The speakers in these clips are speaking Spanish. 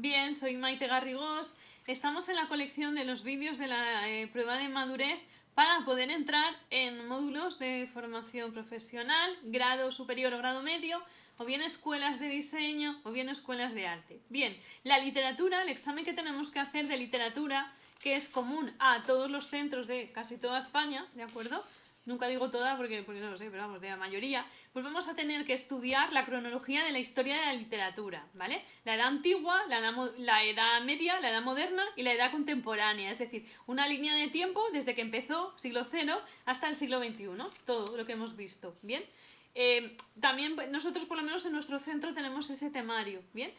Bien, soy Maite Garrigós. Estamos en la colección de los vídeos de la prueba de madurez para poder entrar en módulos de formación profesional, grado superior o grado medio, o bien escuelas de diseño o bien escuelas de arte. Bien, la literatura, el examen que tenemos que hacer de literatura, que es común a todos los centros de casi toda España, ¿de acuerdo? Nunca digo toda porque no lo sé, pero vamos, de la mayoría, pues vamos a tener que estudiar la cronología de la historia de la literatura, ¿vale? La edad antigua, la edad media, la edad moderna y la edad contemporánea, es decir, una línea de tiempo desde que empezó siglo cero hasta el siglo XXI, todo lo que hemos visto, ¿bien? También nosotros por lo menos en nuestro centro tenemos ese temario, ¿bien?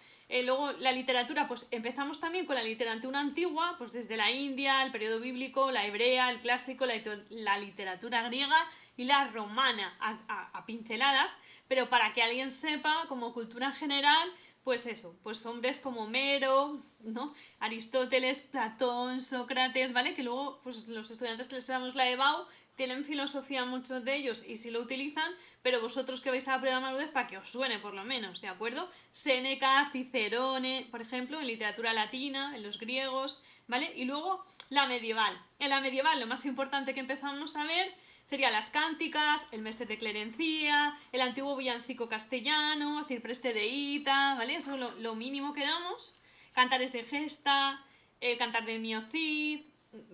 Luego la literatura, pues empezamos también con la literatura antigua, pues desde la India, el periodo bíblico, la hebrea, el clásico, la literatura griega y la romana a pinceladas, pero para que alguien sepa como cultura general, pues eso, pues hombres como Homero, ¿no? Aristóteles, Platón, Sócrates, ¿vale? Que luego pues los estudiantes que les esperamos la EBAU tienen filosofía muchos de ellos y sí lo utilizan, pero vosotros que vais a la prueba de madurez para que os suene por lo menos, ¿de acuerdo? Séneca, Cicerone, por ejemplo, en literatura latina, en los griegos, ¿vale? Y luego la medieval. En la medieval lo más importante que empezamos a ver serían las cánticas, el mestre de clerencia, el antiguo villancico castellano, Cipreste de Ita, ¿vale? Eso es lo mínimo que damos. Cantares de gesta, el cantar del Mío Cid,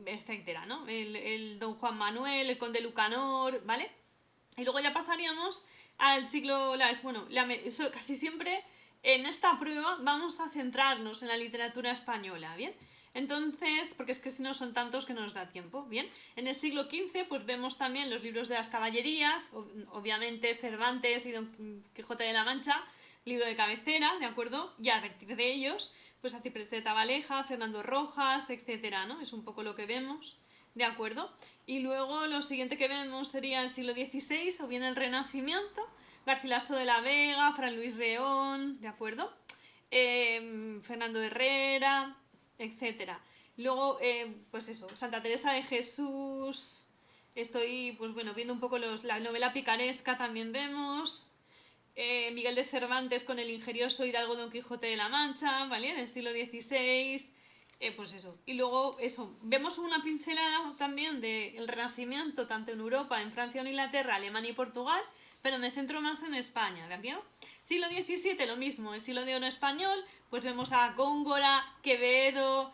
etcétera, ¿no? El Don Juan Manuel, el Conde Lucanor, ¿vale? Y luego ya pasaríamos al siglo... casi siempre en esta prueba vamos a centrarnos en la literatura española, ¿bien? Entonces, porque es que si no son tantos que no nos da tiempo, ¿bien? En el siglo XV pues vemos también los libros de las caballerías, obviamente Cervantes y Don Quijote de la Mancha, libro de cabecera, ¿de acuerdo? Y a partir de ellos, pues a Ciprés de Tabaleja, Fernando Rojas, etcétera, ¿no? Es un poco lo que vemos, ¿de acuerdo? Y luego lo siguiente que vemos sería el siglo XVI o bien el Renacimiento, Garcilaso de la Vega, Fran Luis León, ¿de acuerdo? Fernando Herrera, etcétera. Luego, pues eso, Santa Teresa de Jesús. Estoy, pues bueno, viendo un poco la novela picaresca también vemos. Miguel de Cervantes con el ingenioso Hidalgo Don Quijote de la Mancha, ¿vale? Del siglo XVI. Pues eso. Y luego, eso, vemos una pincelada también del Renacimiento, tanto en Europa, en Francia o en Inglaterra, Alemania y Portugal, pero me centro más en España, ¿de acuerdo? Siglo XVII, lo mismo, el siglo de oro español, pues vemos a Góngora, Quevedo,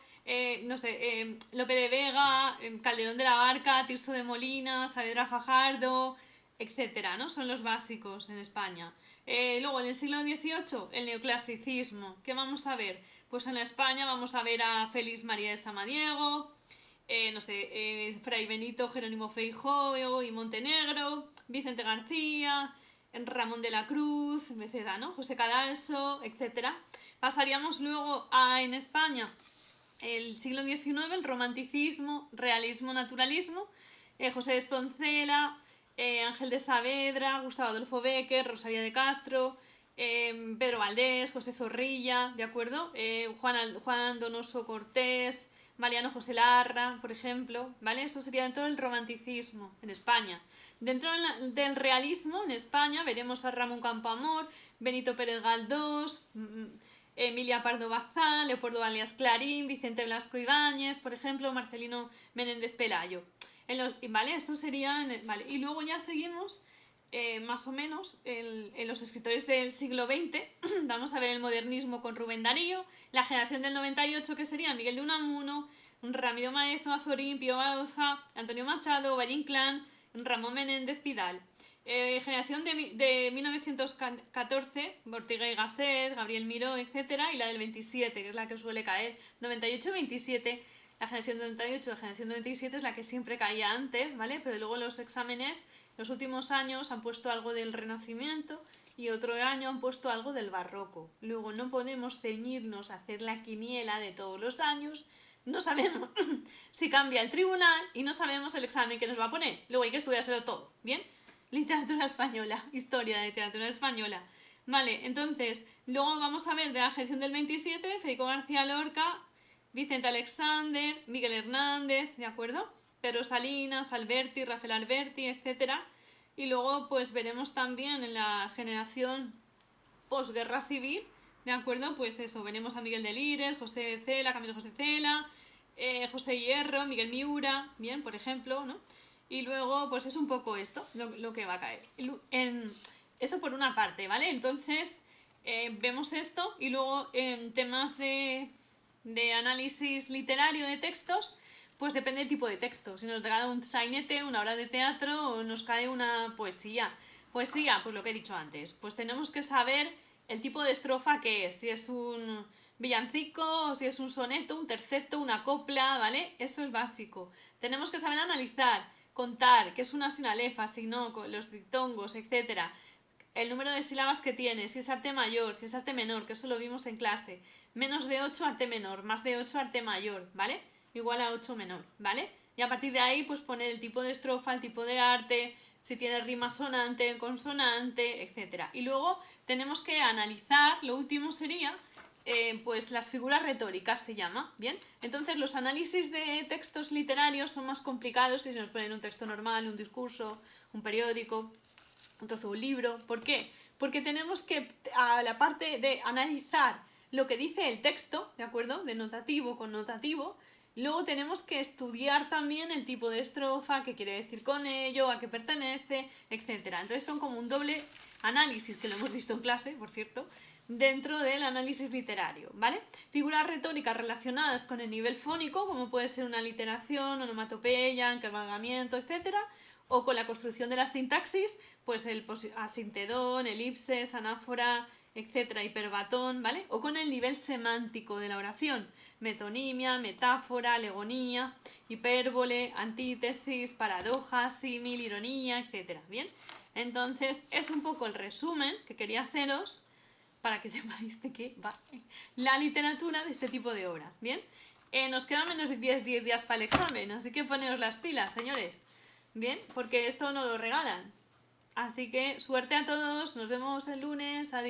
no sé, Lope de Vega, Calderón de la Barca, Tirso de Molina, Saavedra Fajardo, etcétera, ¿no? Son los básicos en España. Luego, en el siglo XVIII, el neoclasicismo. ¿Qué vamos a ver? Pues en España vamos a ver a Félix María de Samaniego, no sé, Fray Benito Jerónimo Feijóo y Montenegro, Vicente García, Ramón de la Cruz, etc., ¿no? José Cadalso, etcétera. Pasaríamos luego en España el siglo XIX, el romanticismo, realismo, naturalismo, José de Espronceda, Ángel de Saavedra, Gustavo Adolfo Bécquer, Rosalía de Castro, Pedro Valdés, José Zorrilla, ¿de acuerdo? Juan Donoso Cortés, Mariano José Larra, por ejemplo, ¿vale? Eso sería dentro del romanticismo en España. Dentro del realismo en España veremos a Ramón Campoamor, Benito Pérez Galdós, Emilia Pardo Bazán, Leopoldo Alias Clarín, Vicente Blasco Ibáñez, por ejemplo, Marcelino Menéndez Pelayo. ¿Vale? Eso sería... Vale. Y luego ya seguimos, más o menos, en los escritores del siglo XX. Vamos a ver el modernismo con Rubén Darío, la generación del 98, que sería Miguel de Unamuno, Ramiro Maeztu, Azorín, Pío Baroja, Antonio Machado, Valle Inclán, Ramón Menéndez Pidal. Generación de 1914, Ortega y Gasset, Gabriel Miró, etcétera, y la del 27, que es la que suele caer, 98-27. La generación de 98 y la generación de 97 es la que siempre caía antes, ¿vale? Pero luego los exámenes, los últimos años han puesto algo del Renacimiento y otro año han puesto algo del Barroco. Luego no podemos ceñirnos a hacer la quiniela de todos los años, no sabemos si cambia el tribunal y no sabemos el examen que nos va a poner. Luego hay que estudiárselo todo, ¿bien? Literatura española, historia de literatura española. Vale, entonces, luego vamos a ver de la generación del 27, Federico García Lorca, Vicente Alexander, Miguel Hernández, ¿de acuerdo? Pedro Salinas, Alberti, Rafael Alberti, etcétera. Y luego pues veremos también en la generación posguerra civil ¿de acuerdo? Pues eso, veremos a Miguel Delire, José de Cela, Camilo José Cela, José Hierro, Miguel Miura, bien, por ejemplo, ¿no? Y luego, pues es un poco esto, lo que va a caer. Eso por una parte, ¿vale? Entonces, vemos esto y luego en temas de análisis literario de textos, pues depende del tipo de texto. Si nos cae un sainete, una obra de teatro o nos cae una poesía. Poesía, pues lo que he dicho antes. Pues tenemos que saber el tipo de estrofa que es. Si es un villancico, o si es un soneto, un terceto, una copla, ¿vale? Eso es básico. Tenemos que saber analizar, contar, qué es una sinalefa, si no, los diptongos, etcétera, el número de sílabas que tiene, si es arte mayor, si es arte menor, que eso lo vimos en clase. Menos de 8 arte menor, más de 8 arte mayor, ¿vale? Igual a 8 menor, ¿vale? Y a partir de ahí, pues poner el tipo de estrofa, el tipo de arte, si tiene rima sonante, consonante, etcétera. Y luego tenemos que analizar, lo último sería, pues las figuras retóricas se llama, ¿bien? Entonces los análisis de textos literarios son más complicados que si nos ponen un texto normal, un discurso, un periódico, un trozo de un libro. ¿Por qué? Porque tenemos que, a la parte de analizar lo que dice el texto, ¿de acuerdo? De notativo con notativo, luego tenemos que estudiar también el tipo de estrofa, qué quiere decir con ello, a qué pertenece, etcétera. Entonces son como un doble análisis, que lo hemos visto en clase, por cierto, dentro del análisis literario, ¿vale? Figuras retóricas relacionadas con el nivel fónico, como puede ser una literación, onomatopeya, encabalgamiento, etcétera, o con la construcción de la sintaxis, pues el asintedón, elipses, anáfora, etcétera, hiperbatón, ¿vale? O con el nivel semántico de la oración, metonimia, metáfora, alegonía, hipérbole, antítesis, paradoja, símil, ironía, etcétera, ¿bien? Entonces es un poco el resumen que quería haceros para que sepáis de qué va la literatura de este tipo de obra, ¿bien? Nos quedan menos de 10 días para el examen, así que poneos las pilas, señores. Bien, porque esto no lo regalan. Así que suerte a todos, nos vemos el lunes. Adiós.